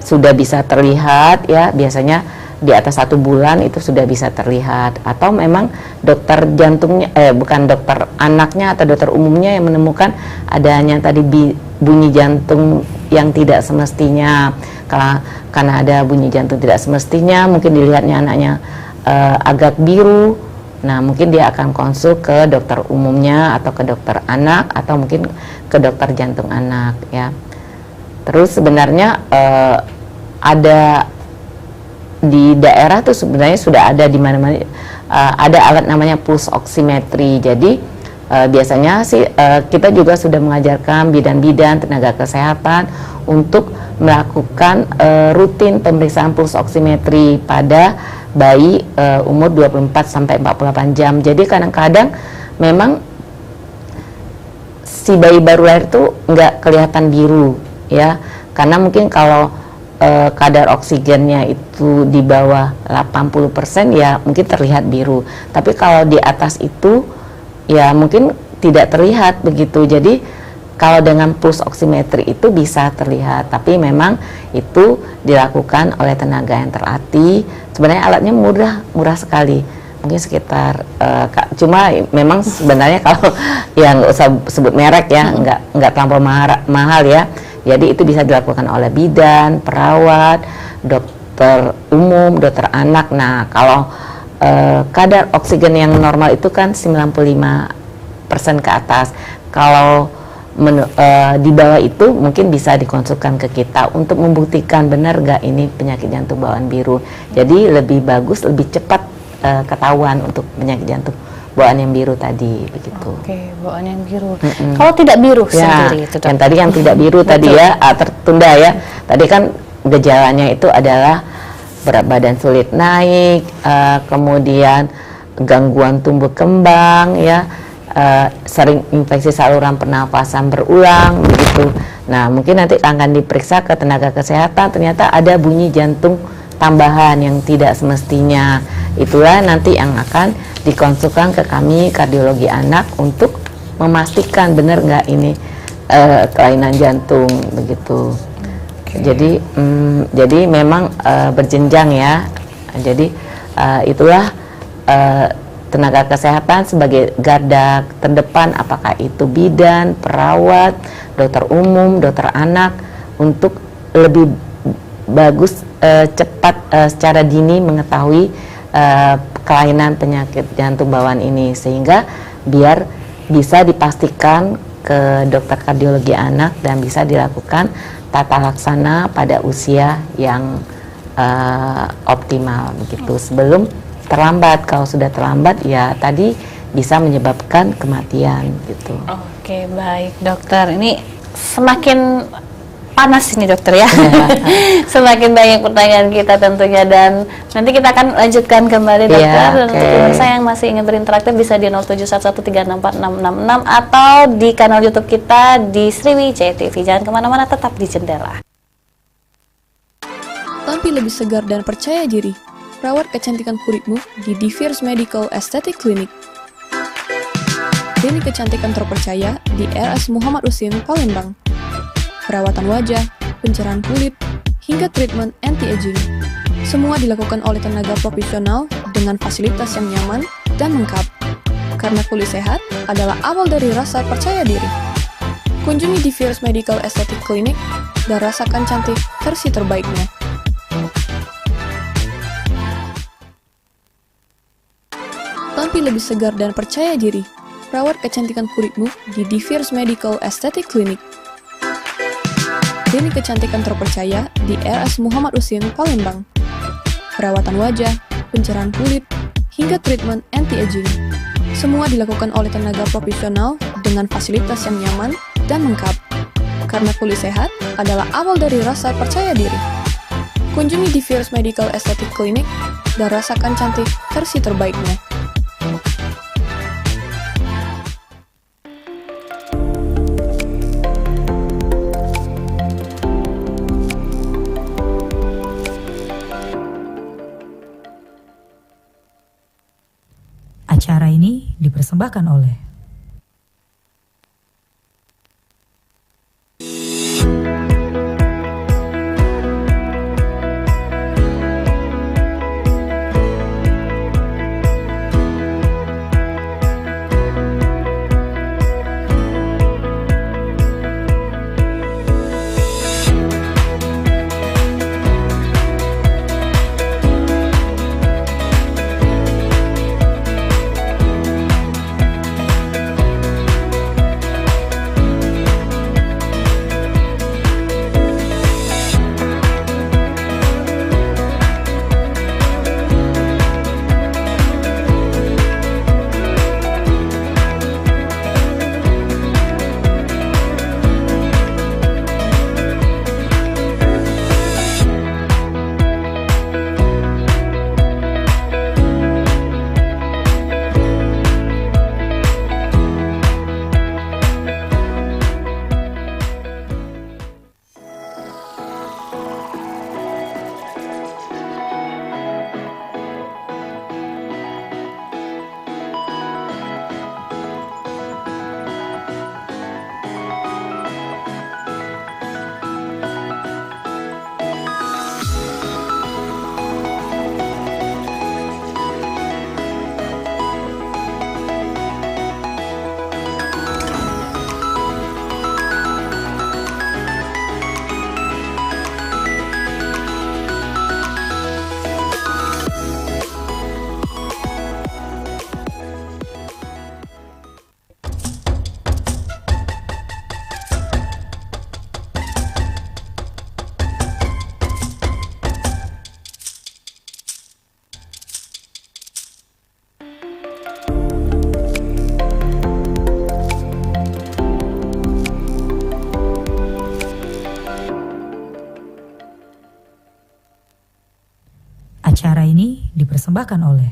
sudah bisa terlihat ya, biasanya di atas 1 bulan itu sudah bisa terlihat, atau memang dokter jantungnya bukan dokter anaknya atau dokter umumnya yang menemukan adanya tadi bunyi jantung yang tidak semestinya. Karena ada bunyi jantung tidak semestinya, mungkin dilihatnya anaknya agak biru. Nah, mungkin dia akan konsul ke dokter umumnya atau ke dokter anak atau mungkin ke dokter jantung anak ya. Terus sebenarnya ada di daerah tuh sebenarnya sudah ada di mana-mana ada alat namanya pulse oximetry. Jadi biasanya sih kita juga sudah mengajarkan bidan-bidan tenaga kesehatan untuk melakukan rutin pemeriksaan pulse oximetry pada bayi umur 24 sampai 48 jam. Jadi kadang-kadang memang si bayi baru lahir tuh nggak kelihatan biru ya, karena mungkin kalau kadar oksigennya itu di bawah 80% ya mungkin terlihat biru, tapi kalau di atas itu ya mungkin tidak terlihat begitu. Jadi kalau dengan pulse oximetry itu bisa terlihat, tapi memang itu dilakukan oleh tenaga yang terlatih. Sebenarnya alatnya murah sekali, mungkin sekitar cuma memang sebenarnya kalau ya nggak usah sebut merek ya, nggak terlampau mahal ya. Jadi itu bisa dilakukan oleh bidan, perawat, dokter umum, dokter anak. Nah, kalau kadar oksigen yang normal itu kan 95% ke atas. Kalau di bawah itu mungkin bisa dikonsulkan ke kita untuk membuktikan benar nggak ini penyakit jantung bawaan biru. Jadi lebih bagus, lebih cepat ketahuan untuk penyakit jantung bawaan yang biru tadi begitu. Oke, bawaan yang biru. Kalau tidak biru sendiri itu, yang tadi yang tidak biru tadi ya tertunda ya. Tadi kan gejalanya itu adalah berat badan sulit naik, kemudian gangguan tumbuh kembang ya, sering infeksi saluran pernafasan berulang begitu. Nah, mungkin nanti akan diperiksa ke tenaga kesehatan, ternyata ada bunyi jantung tambahan yang tidak semestinya. Itulah nanti yang akan dikonsulkan ke kami kardiologi anak untuk memastikan benar nggak ini kelainan jantung begitu. Jadi memang berjenjang ya. Jadi itulah tenaga kesehatan sebagai garda terdepan, apakah itu bidan, perawat, dokter umum, dokter anak, untuk lebih bagus cepat secara dini mengetahui kelainan penyakit jantung bawaan ini, sehingga biar bisa dipastikan ke dokter kardiologi anak dan bisa dilakukan tata laksana pada usia yang optimal begitu, sebelum terlambat. Kalau sudah terlambat ya tadi bisa menyebabkan kematian gitu. Oke, baik dokter. Ini semakin panas ini dokter ya. Semakin banyak pertanyaan kita tentunya, dan nanti kita akan lanjutkan kembali dokter. Dan untuk pemirsa yang masih ingin berinteraktif bisa di 0711364666 atau di kanal YouTube kita di Sriwijaya TV. Jangan kemana-mana, tetap di Jendela. Tampil lebih segar dan percaya diri. Rawat kecantikan kulitmu di Divers Medical Aesthetic Clinic. Klinik kecantikan terpercaya di RS Muhammad Husin, Palembang. Perawatan wajah, pencerahan kulit, hingga treatment anti-aging. Semua dilakukan oleh tenaga profesional dengan fasilitas yang nyaman dan lengkap. Karena kulit sehat adalah awal dari rasa percaya diri. Kunjungi Divers Medical Aesthetic Clinic dan rasakan cantik versi terbaiknya. Tampil lebih segar dan percaya diri. Rawat kecantikan kulitmu di Divers Medical Aesthetic Clinic. Klinik kecantikan terpercaya di RS Muhammad Husin, Palembang. Perawatan wajah, pencerahan kulit, hingga treatment anti-aging. Semua dilakukan oleh tenaga profesional dengan fasilitas yang nyaman dan lengkap. Karena kulit sehat adalah awal dari rasa percaya diri. Kunjungi Divers Medical Aesthetic Clinic dan rasakan cantik versi terbaiknya. Acara ini dipersembahkan oleh Acara ini dipersembahkan oleh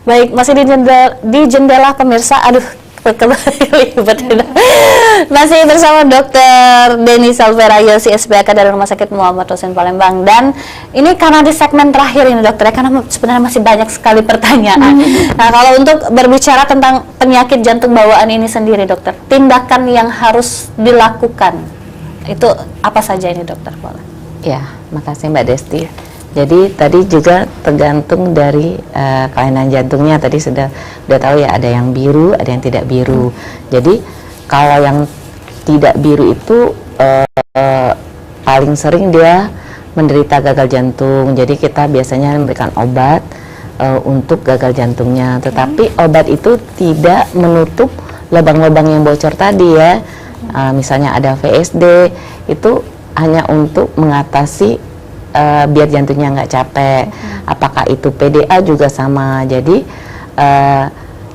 Baik, masih di jendela pemirsa. Aduh, masih bersama Dr. Denny Salvera Yosi SPK dari Rumah Sakit Muhammad Husin Palembang. Dan ini karena di segmen terakhir ini dokter, karena sebenarnya masih banyak sekali pertanyaan. Nah, kalau untuk berbicara tentang penyakit jantung bawaan ini sendiri dokter, tindakan yang harus dilakukan itu apa saja ini dokter? Ya, makasih Mbak Desti. Jadi tadi juga tergantung dari kelainan jantungnya. Tadi sudah tahu ya, ada yang biru, ada yang tidak biru. Jadi kalau yang tidak biru itu paling sering dia menderita gagal jantung. Jadi kita biasanya memberikan obat untuk gagal jantungnya. Tetapi obat itu tidak menutup lubang-lubang yang bocor tadi ya. Misalnya ada VSD, itu hanya untuk mengatasi biar jantungnya nggak capek. Apakah itu PDA juga sama. Jadi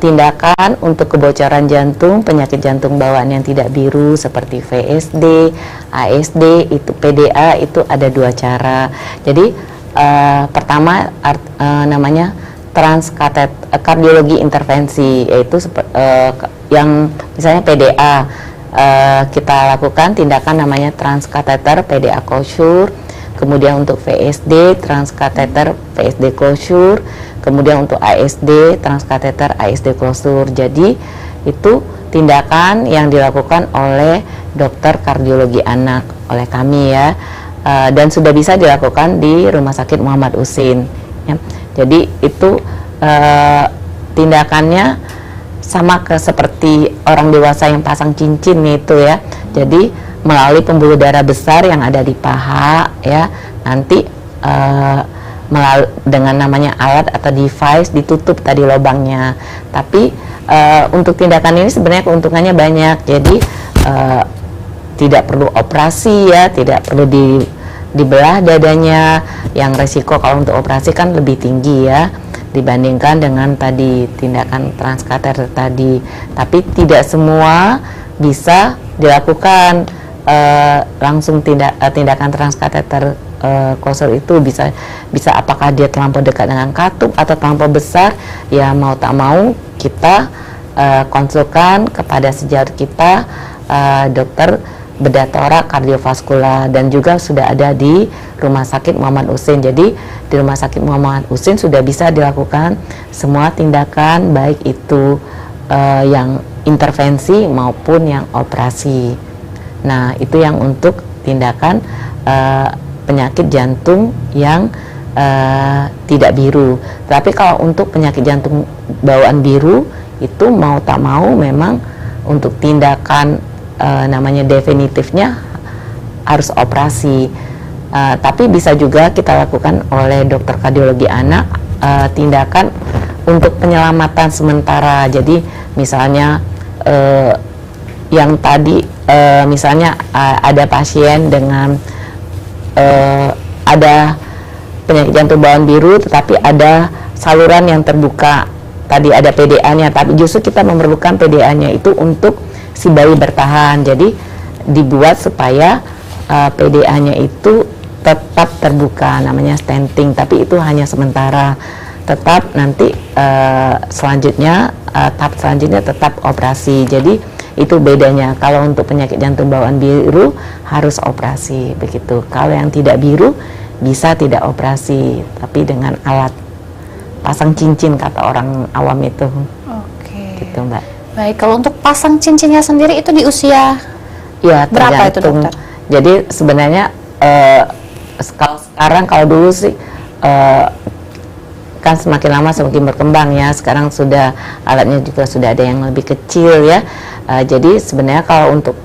tindakan untuk kebocoran jantung, penyakit jantung bawaan yang tidak biru seperti VSD, ASD, itu PDA itu ada 2 cara. Jadi pertama namanya kardiologi intervensi, yaitu yang misalnya PDA, kita lakukan tindakan namanya transkateter PDA closure. Kemudian untuk VSD, transkateter VSD closure. Kemudian untuk ASD, transkateter ASD closure. Jadi itu tindakan yang dilakukan oleh dokter kardiologi anak, oleh kami ya, dan sudah bisa dilakukan di Rumah Sakit Muhammad Husin ya. Jadi itu tindakannya sama seperti orang dewasa yang pasang cincin itu ya. Jadi melalui pembuluh darah besar yang ada di paha ya, nanti dengan namanya alat atau device ditutup tadi lubangnya. Tapi untuk tindakan ini sebenarnya keuntungannya banyak. Jadi tidak perlu operasi ya, tidak perlu dibelah dadanya. Yang resiko kalau untuk operasi kan lebih tinggi ya dibandingkan dengan tadi tindakan transkateter tadi. Tapi tidak semua bisa dilakukan langsung tindakan transkateter closure itu bisa apakah dia terlampau dekat dengan katup atau terlampau besar ya, mau tak mau kita konsulkan kepada sejawat kita dokter bedah torak kardiovaskular, dan juga sudah ada di Rumah Sakit Muhammad Husin. Jadi di Rumah Sakit Muhammad Husin sudah bisa dilakukan semua tindakan, baik itu yang intervensi maupun yang operasi. Nah, itu yang untuk tindakan penyakit jantung yang tidak biru. Tapi kalau untuk penyakit jantung bawaan biru itu mau tak mau memang untuk tindakan namanya definitifnya harus operasi. Tapi bisa juga kita lakukan oleh dokter kardiologi anak tindakan untuk penyelamatan sementara. Jadi misalnya yang tadi misalnya ada pasien dengan ada penyakit jantung bawaan biru tetapi ada saluran yang terbuka, tadi ada PDA-nya, tapi justru kita memerlukan PDA-nya itu untuk si bayi bertahan. Jadi dibuat supaya PDA-nya itu tetap terbuka, namanya stenting, tapi itu hanya sementara. Tetap nanti selanjutnya tahap selanjutnya tetap operasi. Jadi itu bedanya. Kalau untuk penyakit jantung bawaan biru harus operasi begitu. Kalau yang tidak biru bisa tidak operasi, tapi dengan alat pasang cincin kata orang awam itu. Oke. Gitu Mbak. Baik, kalau untuk pasang cincinnya sendiri itu di usia ya berapa itu dokter? Jadi sebenarnya kalau sekarang, kalau dulu sih kan semakin lama semakin berkembang ya. Sekarang sudah alatnya juga sudah ada yang lebih kecil ya. Jadi sebenarnya kalau untuk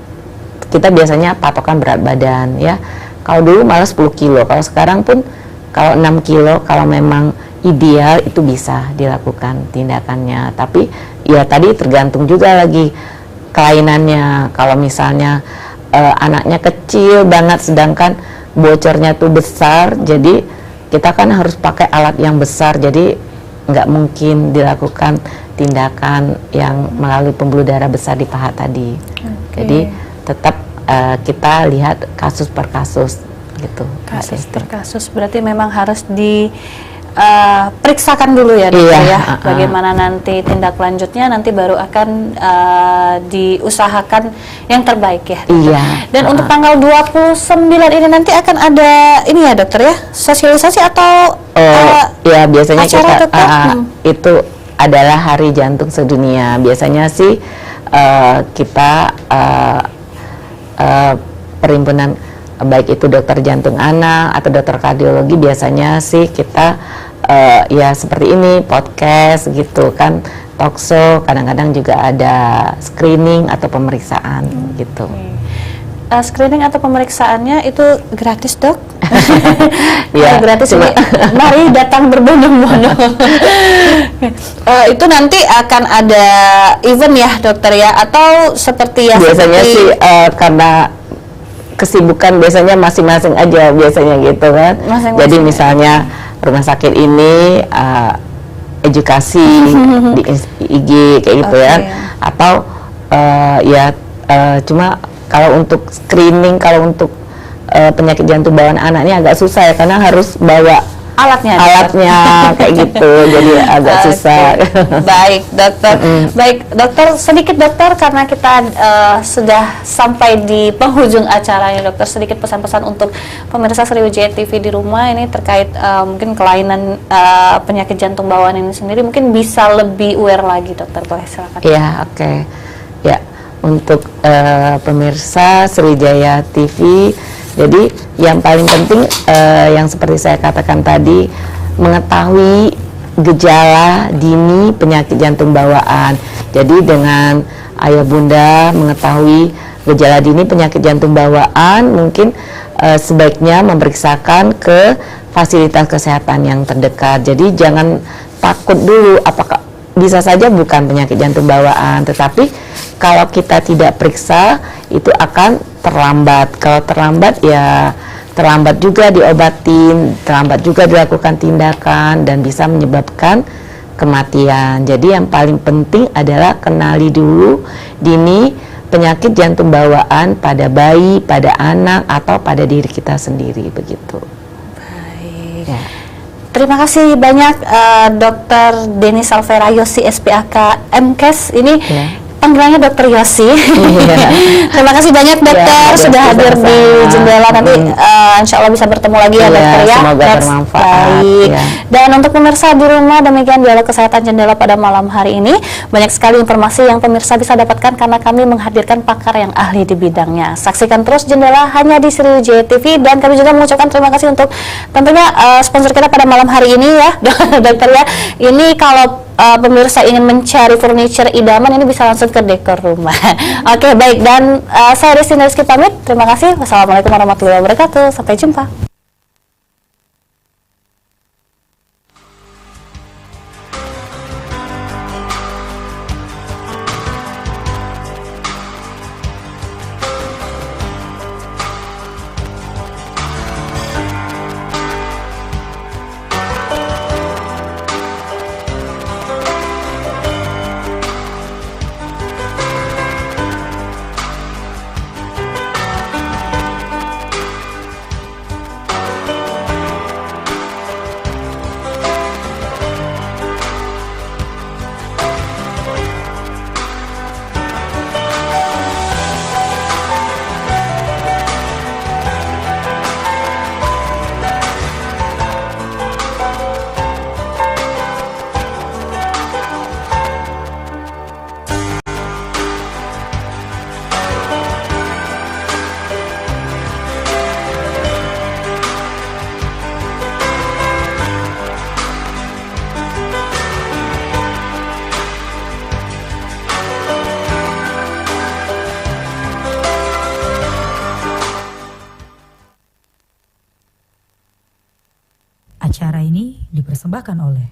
kita biasanya patokan berat badan ya. Kalau dulu malah 10 kilo, kalau sekarang pun kalau 6 kilo kalau memang ideal itu bisa dilakukan tindakannya. Tapi ya tadi tergantung juga lagi kelainannya. Kalau misalnya anaknya kecil banget sedangkan bocornya tuh besar, jadi kita kan harus pakai alat yang besar, jadi nggak mungkin dilakukan tindakan yang melalui pembuluh darah besar di paha tadi. Jadi tetap kita lihat kasus per kasus gitu. Kasus per kasus berarti memang harus periksakan dulu ya dokter ya, bagaimana nanti tindak lanjutnya, nanti baru akan diusahakan yang terbaik ya dokter. Dan untuk tanggal 29 ini nanti akan ada ini ya dokter ya, sosialisasi atau ya biasanya kita itu adalah Hari Jantung Sedunia. Biasanya sih kita perhimpunan baik itu dokter jantung anak atau dokter kardiologi, biasanya sih kita ya seperti ini, podcast gitu kan, talk show, kadang-kadang juga ada screening atau pemeriksaan gitu. Screening atau pemeriksaannya itu gratis dok? Ya, gratis ini, mari datang berbondong-bondong. Itu nanti akan ada event ya dokter ya, atau seperti ya? Biasanya sih karena kesibukan biasanya masing-masing aja biasanya gitu kan. Jadi misalnya rumah sakit ini edukasi di IG kayak gitu ya, atau cuma kalau untuk screening, kalau untuk penyakit jantung bawaan anak ini agak susah ya, karena harus bawa alatnya kayak gitu, jadi agak susah. Baik dokter, baik dokter, sedikit dokter, karena kita sudah sampai di penghujung acaranya dokter, sedikit pesan-pesan untuk pemirsa Sriwijaya TV di rumah ini terkait mungkin kelainan penyakit jantung bawaan ini sendiri, mungkin bisa lebih aware lagi dokter, boleh silakan. Iya, oke. Ya, untuk pemirsa Sriwijaya TV, jadi yang paling penting yang seperti saya katakan tadi, mengetahui gejala dini penyakit jantung bawaan. Jadi dengan ayah bunda mengetahui gejala dini penyakit jantung bawaan, mungkin sebaiknya memeriksakan ke fasilitas kesehatan yang terdekat. Jadi jangan takut dulu, apakah bisa saja bukan penyakit jantung bawaan, tetapi kalau kita tidak periksa itu akan terlambat. Kalau terlambat ya terlambat juga diobatin, terlambat juga dilakukan tindakan, dan bisa menyebabkan kematian. Jadi yang paling penting adalah kenali dulu dini penyakit jantung bawaan pada bayi, pada anak, atau pada diri kita sendiri, begitu. Baik. Ya. Terima kasih banyak Dr. Denny Salvera Yosi SPAK MKes ini. Panggilannya Dokter Yosi. Terima kasih banyak dokter sudah hadir di Jendela. Nanti insya Allah bisa bertemu lagi ya dokter ya. Semoga bermanfaat. Baik. Dan untuk pemirsa di rumah, demikian dialog kesehatan Jendela pada malam hari ini. Banyak sekali informasi yang pemirsa bisa dapatkan karena kami menghadirkan pakar yang ahli di bidangnya. Saksikan terus Jendela hanya di Sriwijaya TV, dan kami juga mengucapkan terima kasih untuk tentunya sponsor kita pada malam hari ini ya dokter ya. Ini kalau pemirsa ingin mencari furniture idaman, ini bisa langsung ke dekor rumah. Oke, baik, dan saya Desti Rizky pamit. Terima kasih. Wassalamualaikum warahmatullahi wabarakatuh. Sampai jumpa. Acara ini dipersembahkan oleh